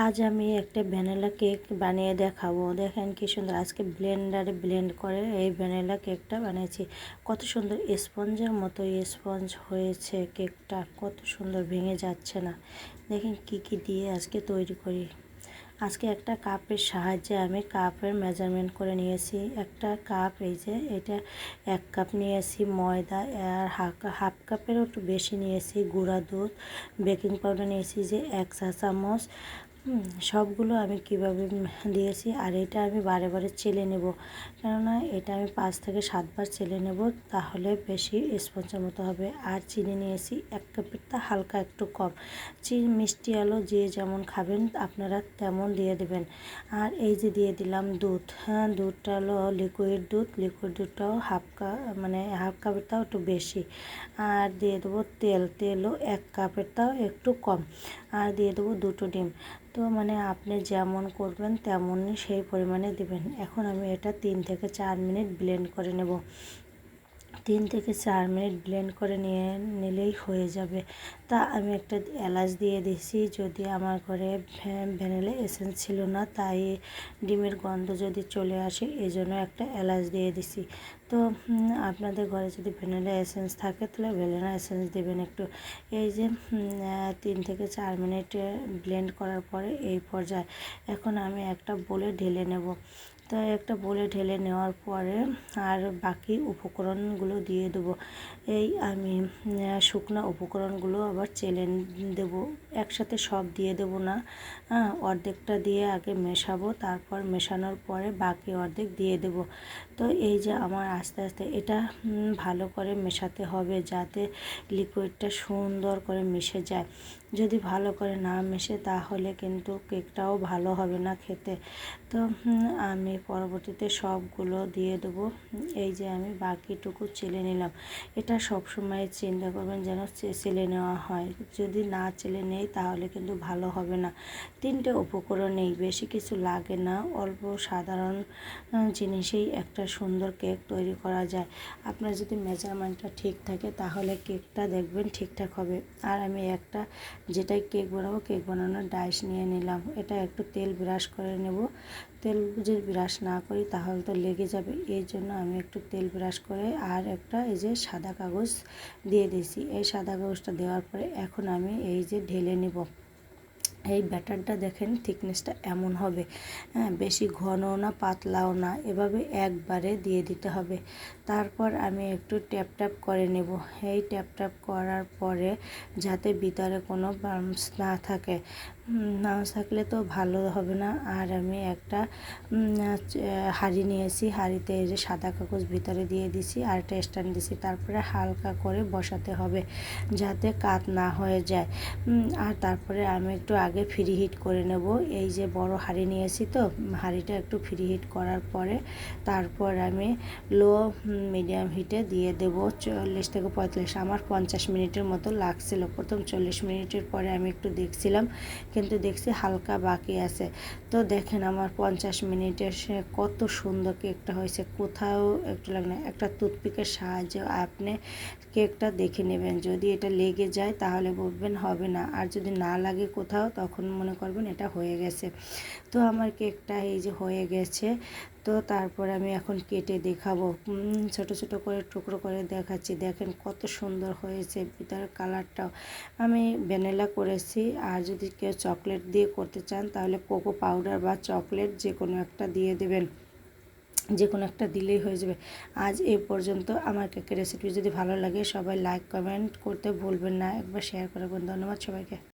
আজ আমি একটা ভ্যানিলা কেক বানিয়ে দেখাবো। দেখেন কি সুন্দর, আজকে ব্লেন্ডারে ব্লেন্ড করে এই ভ্যানিলা কেকটা বানিয়েছি। কত সুন্দর স্পঞ্জের মতো স্পঞ্জ হয়েছে কেকটা, কত সুন্দর, ভেঙে যাচ্ছে না। দেখেন কি কি দিয়ে আজকে তৈরি করি। আজকে একটা কাপের সাহায্যে আমি কাপের মেজারমেন্ট করে নিয়েছি। একটা কাপ, এই যে এটা 1 কাপ নিয়েছি ময়দা, আর হাফ কাপেরও একটু বেশি নিয়েছি গুঁড়া দুধ, বেকিং পাউডার নিয়েছি যে 1 চা চামচ। সবগুলো আমি কিভাবে দিয়েছি, আর এটা আমি বারে বারে চেলে নেব, কেননা এটা আমি 5 থেকে 7 বার চেলে নেব, তাহলে বেশি স্পঞ্জের মতো হবে। আর চিনি নিয়েছি 1 কাপের তা হালকা একটু কম। চিনি মিষ্টি আলো যে যেমন খাবেন আপনারা তেমন দিয়ে দেবেন। আর এই যে দিয়ে দিলাম দুধ। হ্যাঁ, দুধটা হলো লিকুইড দুধ, লিকুইড দুধটাও হাফ কাপের তাও একটু বেশি। আর দিয়ে দেবো তেলও 1 কাপের তাও একটু কম। আর দিয়ে দেবো 2টো ডিম। তো আপনি যেমন করবেন তেমনই সেই পরিমাণে দিবেন। এখন আমি এটা 3 থেকে 4 মিনিট ব্লেন্ড করে নেব। 3 থেকে 4 মিনিট ব্লেন্ড করে নিলেই হয়ে যাবে। তা আমি একটা এলাচ দিয়ে দিছি, যদি আমার ঘরে ভ্যানিলা এসেন্স ছিল না, তাই ডিমের গন্ধ যদি চলে আসে এই জন্য একটা এলাচ দিয়ে দিছি। তো আপনাদের ঘরে যদি ভ্যানিলা এসেন্স থাকে তাহলে ভ্যানিলা এসেন্স দেবেন একটু। এই যে 3 থেকে 4 মিনিট ব্লেন্ড করার পরে এই পর্যায়ে এখন আমি একটা বোলে ঢেলে নেব। তো একটা বোলে ঢেলে নেওয়ার পরে আর বাকি উপকরণগুলো দিয়ে দেবো। এই আমি শুকনো উপকরণগুলো আবার চেলে দেব, একসাথে সব দিয়ে দেব না। অর্ধেকটা দিয়ে আগে মেশাবো, তারপর মেশানোর পরে বাকি অর্ধেক দিয়ে দেব। তো এই যে আমার আস্তে আস্তে এটা ভালো করে মেশাতে হবে, যাতে লিকুইডটা সুন্দর করে মিশে যায়। যদি ভালো করে না মেশে তাহলে কিন্তু কেকটাও ভালো হবে না খেতে। তো আমি পরবর্তীতে সবগুলো দিয়ে দেবো। এই যে আমি বাকিটুকু চেলে নিলাম। এটা সবসময় চিন্তা করবেন যেন চেলে নেওয়া হয়, যদি না চেলে নেই তাহলে কিন্তু ভালো হবে না। 3টে উপকরণ নেই, বেশি কিছু লাগে না, অল্প সাধারণ জিনিসেই একটা সুন্দর কেক তৈরি করা যায়। আপনার যদি মেজারমেন্টটা ঠিক থাকে তাহলে কেকটা দেখবেন ঠিকঠাক হবে। আর আমি একটা যেটাই কেক বানাবো, কেক বানানোর ডাইস নিয়ে নিলাম। এটা একটু তেল ব্রাশ করে নেব। তেল যদি ব্রাশ না করি তাহলে তো লেগে যাবে, এই জন্য আমি একটু তেল ব্রাশ করে আর একটা এই যে সাদা কাগজ দিয়ে দিয়েছি। এই সাদা কাগজটা দেওয়ার পরে এখন আমি এই যে ঢেলে নেব। এই ব্যাটারটা দেখেন থিকনেসটা এমন হবে, বেশি ঘনও না পাতলাও না, এভাবে একবারে দিয়ে দিতে হবে। তারপর আমি একটু ট্যাপ ট্যাপ করে নেব। এই ট্যাপ ট্যাপ করার পরে যাতে ভিতরে কোনো বাম্পস না থাকে, না থাকলে তো ভালো হবে না। আর আমি একটা হাঁড়ি নিয়েছি, হাঁড়িতে এই যে সাদা কাগজ ভিতরে দিয়ে দিছি আর একটা স্ট্যান্ড দিছি। তারপরে হালকা করে বসাতে হবে যাতে কাত না হয়ে যায়। আর তারপরে আমি একটু আগে ফ্রি হিট করে নেব। এই যে বড় হাঁড়ি নিয়েছি, তো হাঁড়িটা একটু ফ্রি হিট করার পরে তারপর আমি লো মিডিয়াম হিটে দিয়ে দেব 40 থেকে 45। আমার 50 মিনিটের মতো লাগছিল। প্রথম 40 মিনিটের পরে আমি একটু দেখছিলাম, কিন্তু দেখছি হালকা বাকি আছে। তো দেখেন আমার 50 মিনিটের কত সুন্দর কেকটা হয়েছে, কোথাও একটু লাগে না। একটা টুথপিকের সাহায্যে আপনি কেকটা দেখে নেবেন, যদি এটা লেগে যায় তাহলে বলবেন হবে না, আর যদি না লাগে কোথাও তখন মনে করবেন এটা হয়ে গেছে। তো আমার কেকটা এই যে হয়ে গেছে। তো তারপর আমি এখন কেটে দেখাবো, ছোট ছোট করে টুকরো করে দেখাচ্ছি। দেখেন কত সুন্দর হয়েছে, ভিতরের কালারটাও আমি ভ্যানিলা করেছি। আর যদি কেউ চকলেট দিয়ে করতে চান তাহলে কোকো পাউডার বা চকলেট যে কোনো একটা দিয়ে দেবেন, যে কোনো একটা দিলেই হয়ে যাবে। আজ এই পর্যন্ত। আমার কেকের রেসিপি যদি ভালো লাগে সবাই লাইক কমেন্ট করতে ভুলবেন না, একবার শেয়ার করবেন। ধন্যবাদ সবাইকে।